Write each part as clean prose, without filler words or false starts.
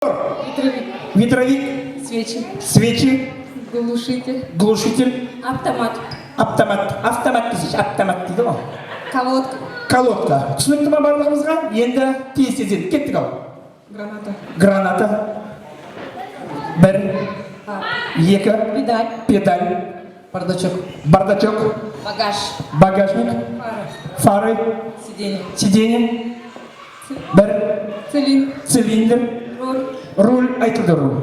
Ветровик. Ветровик. Свечи. Свечи. Глушитель. Глушитель. Автомат. Автомат десеш, автомат дейді ғой. Колодка. Колодка. Түсінікті ма барлығымызға? Енді тез-тезден кеттік ау. Граната. Граната. Бір. Екі. Педаль. Педаль. Бардачок. Бардачок. Багаж. Багажник. Фары. Фары. Сиденье. Сиденье. Бір. Цилиндр. Цилиндр. Руль. Руль. Айтылды руль.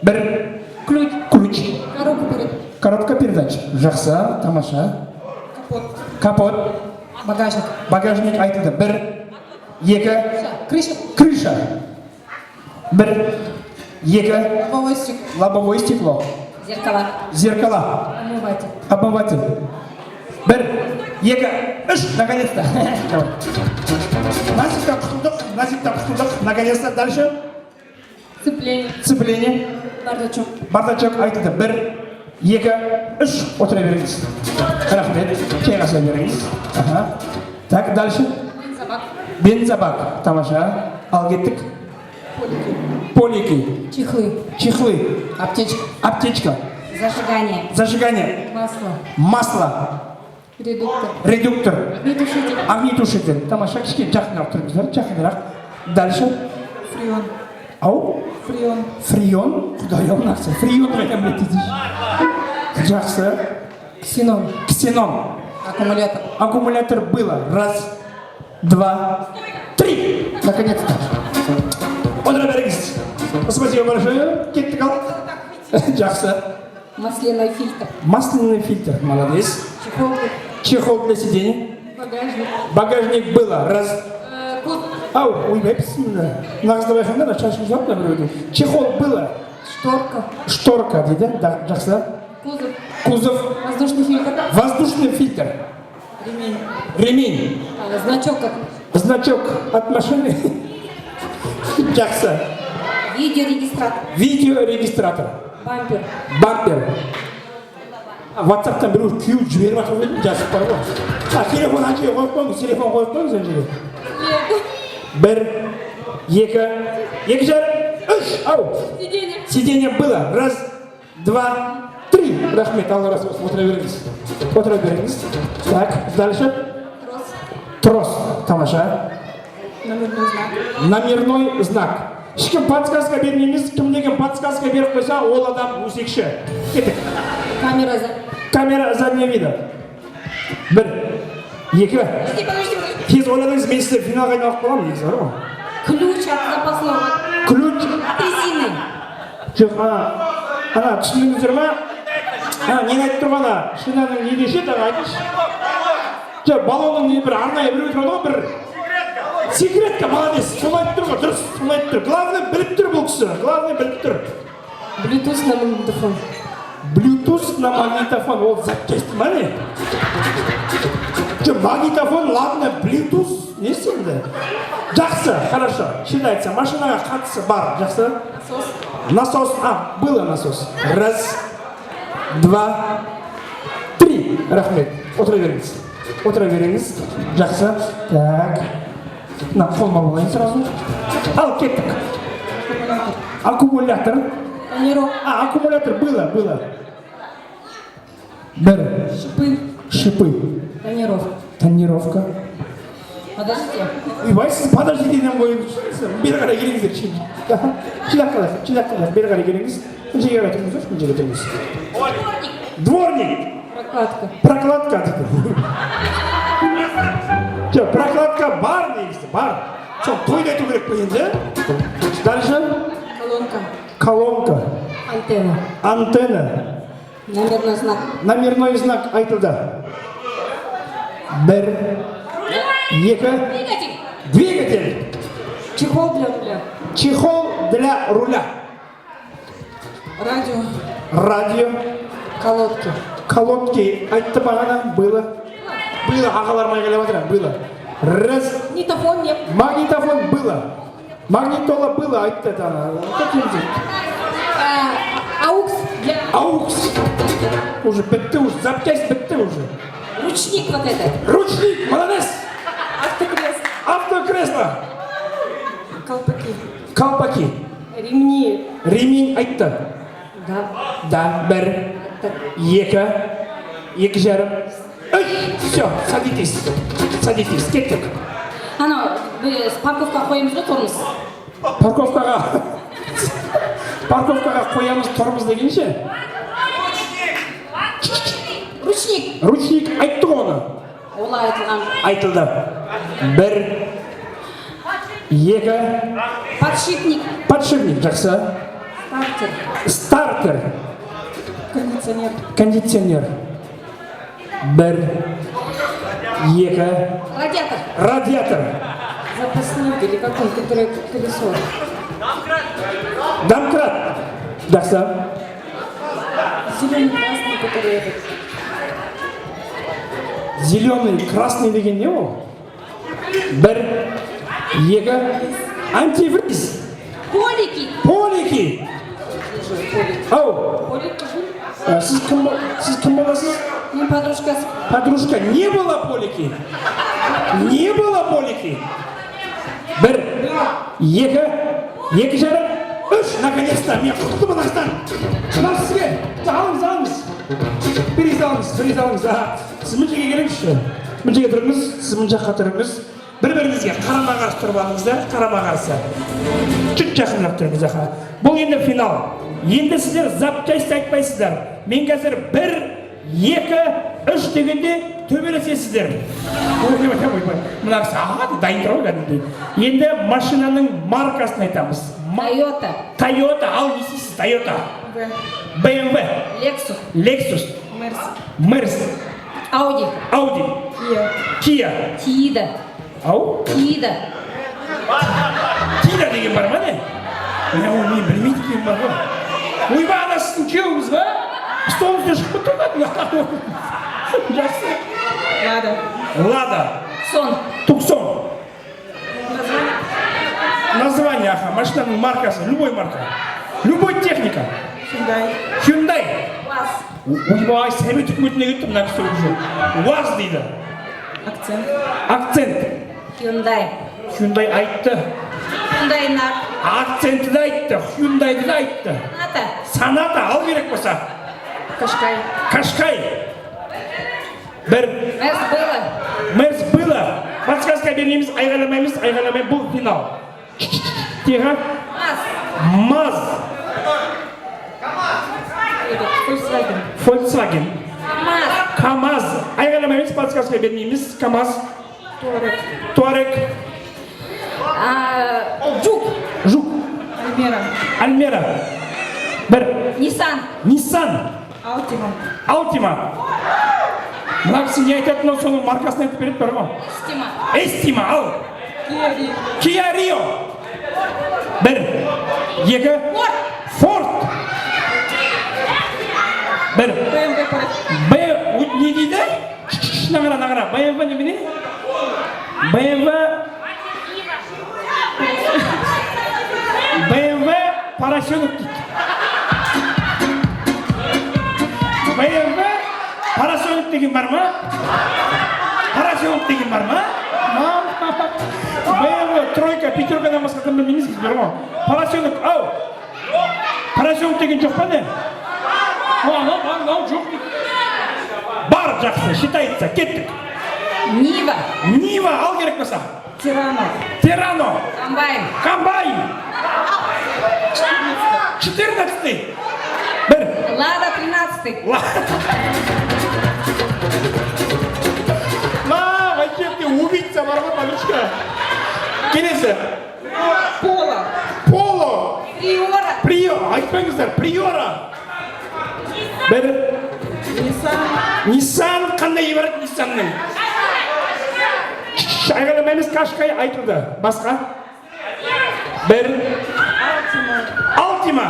Бір. Ключ. Ключ. Коробка перед. Коробка передач. Жақсы, тамаша. Капот. Капот. Багажник. Багажник айтылды. Бір. Екі. Крыша. Крыша. Бір. Екі. Лобовой стекло. Лобовое стекло. Зеркала. Зеркала. Омыватель. Обмыватель. Бір. Екі. Үш. Наконец-то. Насиптен құтылдық. Наконец-то. Дальше. Сцепление. Сцепление. Бардачок. Бардачок айтылды. Бір. Екі. Үш. Отыра беріңіз. Рахмет. Кеңаса беріңіз. Так, дальше. Бензобак. Бензобак. Тамаша. Ал кеттік. Полики. Чехлы. Чехлы. Аптечка. Аптечка. Зажигание. Зажигание. Масло. Масло. Редуктор. Редуктор. Огнетушитель. Огнетушитель. Тамаша кішкене жақынырақ тұрыңыздар. Жақынырақ. Дальше. Фреон. Ау? Фреон. Фреон. Құдай-ау нақсы. Фреон қайдан біледі. Жақсы. Ксенон. Ксенон. Аккумулятор. Аккумулятор было. Раз, два, три. Наконец-то. Отыра беріңіз. Спасибо большое. Кеттік ал. Жақсы. Масляный фильтр. Масляный фильтр. Молодец. Чехол. Чехол для сидения. Багажник. Багажник было. Раз. Код. Ау, ойбайсың. Нағыз давай қандай шашын жоқ та біреудің. Чехол было. Шторка. Шторка дейді. Жақсы. Кузов. Кузов. Воздушный фильтр. Воздушный фильтр. Ремень. Ремень. Значок как. Значок от машины. Жақсы. Видеорегистратор. Видеорегистратор. Бампер. Бампер. WhatsApp-тан біреу күйеуіп жіберіп жатыр ғой, жазып бар ғой. Телефон әкеге қойып қойыңыз, телефон қойып қойыңыз ана жерге. Бір, екі жарым, үш, ау. Сиденье. Сиденье было. Раз, два, три. Рахмет, Алла разы болсын. Отыра беріңіз. Отыра беріңіз. Так, дальше. Трос. Трос. Тамаша. Номерной знак. Номерной знак. Ешкім подсказка бермейміз, кім деген подсказка беріп қойса, ол адам өсекші. Кеттік. Камера за. Камера заднего вида. Бір, екі. Подожди. Тез ойладыңыз, мен сіздер финалға айналып қаламын, негізі бар ғой. Ключ от запасного. Ключ. От резины. Жоқ, ана түсіндіңіздер ма? Нені айтып тұрғана, шинаның не деші еді, айтыңызшы. Жоқ, баллонның не бір арнайы біреу тұрады ғой, бір. Секретка, молодец, соны айтып тұр ғой, дұрыс, соны айтып тұр. Главное, біліп тұр бұл кісі, главное, біліп тұр. Bluetooth на магнитофон. Bluetooth на магнитофон, ол запчасть ма не? Жоқ, магнитофон, ладно, Bluetooth, не сенді? Жақсы, хорошо, считается, машинаға қатысы бар, жақсы? Насос. Насос, было насос. Раз, два, три. Рахмет. Отыра беріңіз. Отыра беріңіз. Жақсы. Так. На, қолма болайын сразу. Ал, кеттік. Аккумулятор. Тонировка. Аккумулятор было. Бір. Шипы. Шипы. Тонировка. Тонировка. Подождите. Ойбай, сіз подожди деген қойып жүрсіңіздер. Бері қарай келіңіздер. Чидақ қалайық. Бері қарай келіңіз. Жерге қарай тұрыңыздар. Жерге тұрыңыз. Дворник. Прокладка. Прокладка дейді. Жоқ, прокладка бар негізі, бар. Сол тойда айту керек қой енді. Дальше. Колонка. Колонка. Антенна. Антенна. Номерной знак. Номерной знак айтылды. Бір. Екі. Двигатель. Двигатель. Чехол для руля. Чехол для руля. Радио. Радио. Колодки. Колодки. Айтты бағана. Было. Ағалар майғайлап жатыр. Было. Раз. Магнитофон нет. Магнитофон было. Магнитола было. Айтты ана. Аукс для. Аукс. Уже бітті, уже запчасть бітті уже. Ручник вот этот. Ручник. Молодец. Автокресло. Автокресло. Колпаки. Колпаки. Ремни. Ремень айтты. Да. Да, бір, екі жарым, үш. Все, садитесь, кеттік. Ана, біз парковкаға қоямыз ғой, тұрмыз. Парковкаға қоямыз, тұрмыз дегенше? Ручник айтты оны. Олай айтылған. Айтылды. Бір, екі. Подшипник, жақсы. Стартер. Кондиционер. Бір, екі. Радиатор. Запасной или какой, который колесо. Домкрат. Жақсы. Зеленый, красный, который этот. Зеленый, красный деген не ол? Бір, екі. Антифриз. Полики. Ау. Сіз кім боласыз? Мен подружкасы. Подружка, не было полики. Бір, екі жарым, үш. Наконец-то, мен құтты бұнақтан. Шынар сізге, алыңыз. Біріз алыңыз. Сіз мына жерге келіңізші. Мына жерге тұрыңыз, сіз мына жаққа тұрыңыз. Бір-біріңізге қарама-қарсы тұрып алыңыздар, қарама-қарсы. Чүт жақынырақ тұрыңыз аға. Бұл енді финал. Енді сіздер запчасти айтпайсыздар. Мен қазір 1, 2, 3 дегенде төбелесесіздер. Мына кісі аға дайын тұр ғой кәдімгідей. Енді машинаның маркасын айтамыз. Toyota, ал не істейсіз? Toyota. BMW. Lexus. Mercedes. Audi. Kia. Ау? Тида деген бар ма не? Оны мен білмейді екен бар ғой. Ойбай, ана сіздің күйеуіңіз ба? Столыңызда шығып тұрған. Жақсы. Лада. Туксон. Название, аха, машинаның маркасы, любой марка. Любой техника. Hyundai. Ойбай, сәбет үкіметіне кеттім, мына кісі уже. УАЗ дейді. Акцент. Hyundai айтты. Акцентті де айтты, Hyundai'ді де айтты. Саната, ал керек болса. Кашкай. Бір. Мерс было. Подсказка бермейміз, айғаламаймыз, бұл финал. Тиға? МАЗ. Volkswagen. КамАЗ. Айғаламаймыз, подсказка бермейміз, КамАЗ. Туарек. Жук. Альмера. Бір. Ниссан. Алтима. Мына кісі не айтатын ол, соның маркасын айтып береді бар ғой? Эстима, ал. Kia Rio. Бір. Екі. Форд. Бір. Не дейді? Нағара. BMW немене? BMW парашют дейді. BMW парашют деген бар ма? BMW тройка, пятеркадан басқадан білмейміз біз бар ма? Парашют деген жоқ па не? Жоқ дейді. Бар, жақсы, считается, кеттік. Нива, ал керек болса. Тирано. Комбайн. 14-й. Бір. Лада 13-й. Вообще, убийца бар ғой, подружка. Келесі. Поло. Айтпаңыздар, Приора. Бір. Ниссан, қандай ебарат Ниссанның? Айғаламаймыз, Кашкай айтылды. Басқа? Бір. Алтима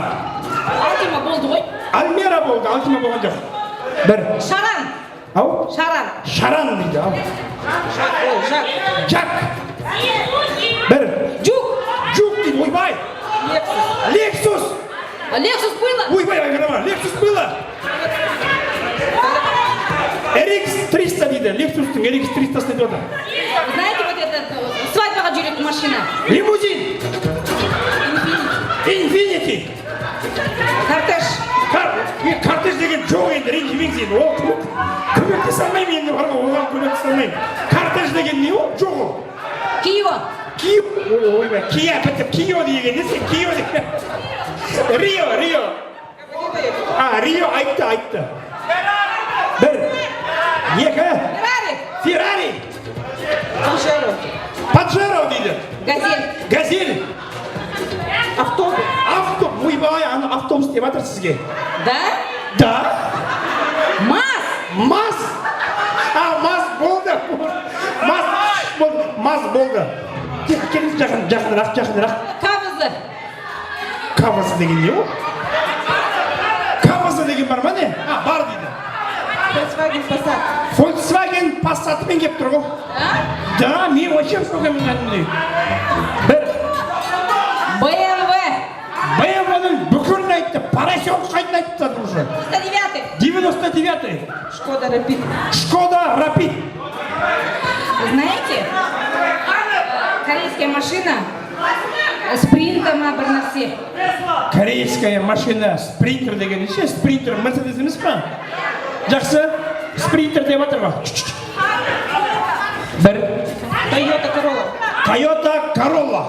болды ғой. Альмера болды, Алтима болған жоқ. Бір. Шаран дейді, ау. Жак. Бір. Жук дейді, ойбай. Лексус было. Ойбай, айғалама, Лексус было. RX-300 дейді, Лексустың RX-300 дейді ода. Знаете, вот это свадьбаға жүретін машина? Лимузин. Инфинити. Кортеж. Кортеж деген жоқ енді ренжімеңіз енді ол көмектесе алмаймын енді бар ғой оған көмектесе алмаймын. Кортеж деген не ол жоқ ол. Кио. Ойбай, Кия бітіп Кио деген не сен Кио деген. Рио. Рио айтты. Бір, екі, Феррари. Паджеро дейді. Газель. Автобус. Ойбай, аны автобус деп жатыр сізге. Да? Маз болды. Маз болды. Келіңіз жақынырақ. Кавызы деген не ол? Кавызы деген бар ма не? Бар дейді. Volkswagen Passat'ымен кеп тұр ғой. Да, мен вообще соған мінгенмін. Бір. BMW-ның бүкілін айтты, поросенок қайтын айтты уже. 99-й. Шкода Рапид. Знаете, корейская машина спринтом бір нәрсе. Корейская машина спринтер деген не ше? Спринтер Мерседес емес па? Жақсы, спринтер деп жатыр ғой. Бір. Toyota Corolla.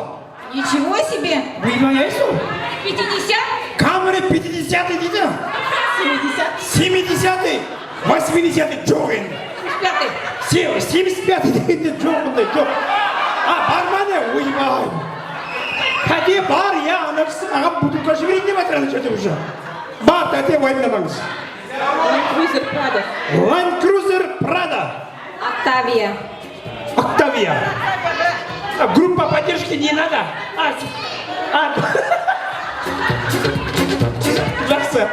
Ничего себе! Ойбай-айсың? 50? Камри 50-й дейді. 70-й. 80-й жоқ енді. 75-й дегенде жоқ бұндай, жоқ. Бар ма не? Ойбай. Тәте бар, ана кісі маған бутылка жіберейін деп жатыр ана жерде уже. Бар, тәте уайымдамаңыз. Land Cruiser Prado. Octavia. Группа поддержки не надо. Жақсы.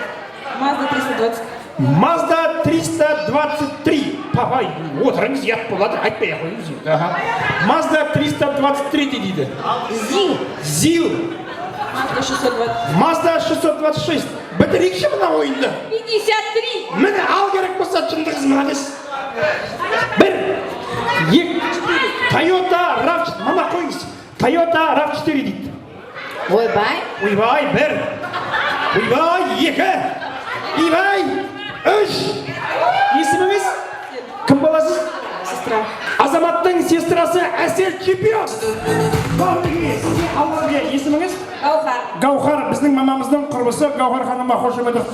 Mazda 323. Папай, отырыңыз, ят болады, айтпай қойыңыз. Mazda 323 дейді. ЗИЛ. Mazda 626. Бітірейікші мына ойынды. 53. Міне ал керек болса шындығыз мынадес. Бір. Екі. Toyota RAV4. Мама қойыңыз. Toyota RAV4 дейді. Ойбай. Бір. Ойбай, екі. Ойбай, үш. Есіміңіз? Кім боласыз? Сестра. Азаматтың сестрасы Әсел чемпион. Есіміңіз? Гаухар. Гаухар, біздің мамамыздың құрбысы Гаухар ханымға қошемет қояйық.